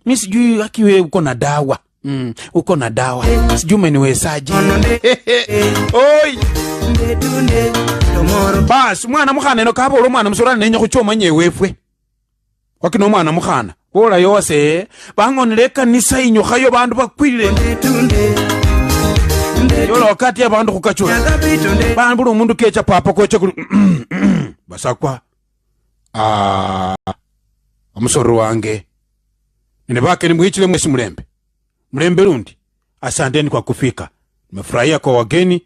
Mimi sijui akiwe uko na dawa. Uko na dawa. Sijui umeniwesaje. Oi. Bas mwana mukhana eno kabo mwana musorana nenye kuchoma nyewefwe. Wakino mwana mukhana. Bola yose bangonele kanisa inyukhayo bandu bakwile. Yolo wakati abantu kukachura. Bandu umundu kecha papa koche basakwa. Amusoro wange. Ninebake ni muhichile mwesi Mulembe. Mulembe rundi. Asanteni kwa kufika. Nimefurahia kwa wageni.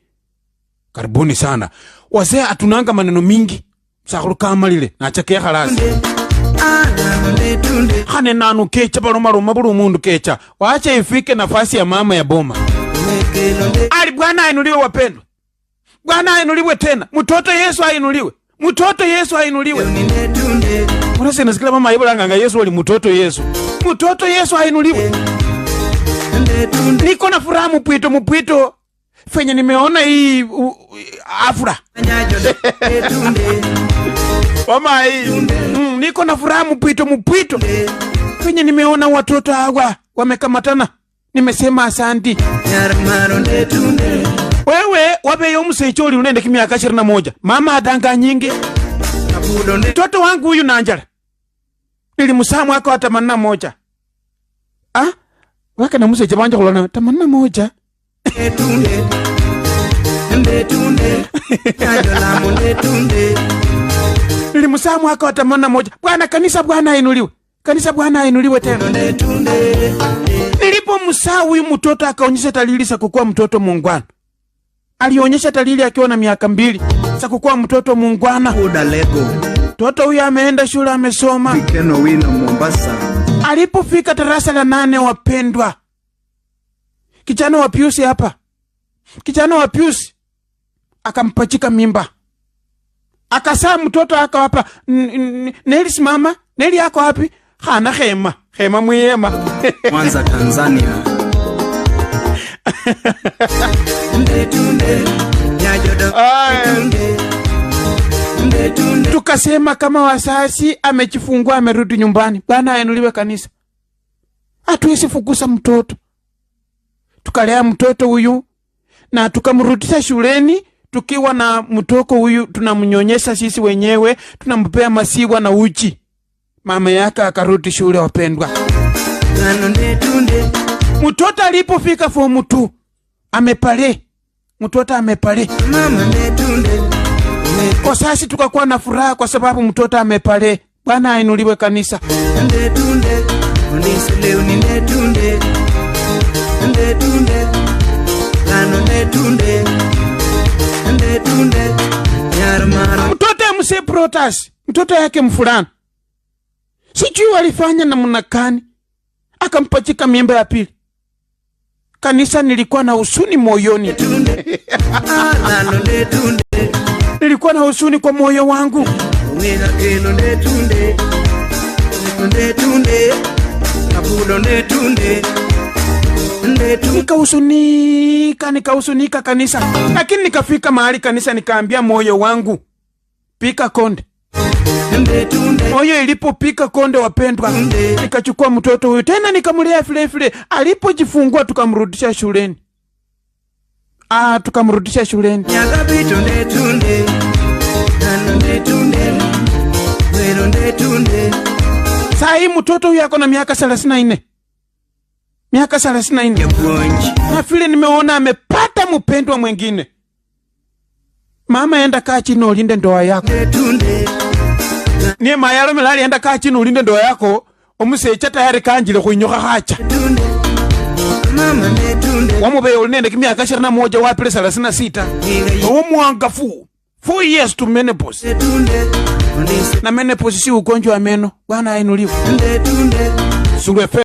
Karibuni sana. Wazee atunanga maneno mingi. Msakuru kama lile. Na chakea khalasi. Khane nanu kecha baroma buru mundu kecha. Waacha ifike nafasi ya mama ya boma. Ali Bwana ainuliwe wapendwa. Bwana ainuliwe tena. Mtoto Yesu ainuliwe. Mtoto Yesu ainuliwe. Mwanase nasikila mama yebulanga Yesu wali mtoto Yesu. Mtoto Yesu ainuliwe. Niko na furaha mpwito. Fenye nimeona hii afra. Mama hii. Niko na furaha mpwito. Fenye nimeona watoto hawa wamekamatana. Nimesema asanti. Wewe wabeyo musecholi unende kimiaka 21. Mama adanga nyingi. Mtoto wangu huyu nanjala. Nilimusamu wako wa 81. Waka na museche banja kulona 81. Nilimusamu wako wa 81. Bwana kanisa Bwana ainuliwe. Kanisa Bwana ainuliwe tena. Nilipo msahau huyu mtoto akaonyesha dalili za kukuwa mtoto muungwana. Alionyesha dalili akiwa na miaka 2 za kukuwa mtoto muungwana. Mtoto huyu ameenda shule amesoma. Bikeno wina Mombasa. Alipofika darasa la 8 wapendwa. Kijana wa Pius hapa. Kijana wa Pius akampachika mimba. Akasaa mtoto aka hapa. Neli simama. Neli yako wapi? Hana Hema. Hema Mwema. Mwanza Tanzania. Tukasema kama wasasi amechifungua amerudi nyumbani. Bwana ainuliwe kanisa. Hatuwezi fukusa mtoto. Tukalea mtoto huyu na tukamrudisha shuleni. Tukiwa na mtoko huyu tunamnyonyesha sisi wenyewe, tunampea maziwa na uji. Mama yake akarudi shule wapendwa. Mtoto alipofika form 2 amepale. Mtoto amepale. Kwa sasa tukakuwa na furaha kwa sababu mtoto amepale. Bwana ainuliwe kanisa. Mtoto mse Protas. Mtoto yake mfulana. Sijui walifanya namna gani. Akampachika mimba ya pili. Kanisa nilikuwa na huzuni moyoni. Nilikuwa na huzuni kwa moyo wangu. Nikahusunika kanisa. Lakini nikafika mahali kanisa nikaambia moyo wangu, pika konde. Moyo ilipopika konde wapendwa, nikachukua mtoto huyu tena nikamlea vile. Alipojifungua tukamrudisha shuleni. Tukamrudisha shuleni. Saa hii mtoto huyu ako na miaka 34. Miaka 34. Na vile nimeona amepata mpendwa mwingine. Mama enda kaa chini ulinde ndoa yako. Ni mayalo milali enda kaa chini ulinde ndoa yako. Omusecha tayari kanjile kuinyoka hacha. Wamubeye ulinende kimiaka 21 wapile 36. Omwangafu 4 years to menopause. Na menopause si ugonjwa wa meno. Bwana ainuliwe. Sungwe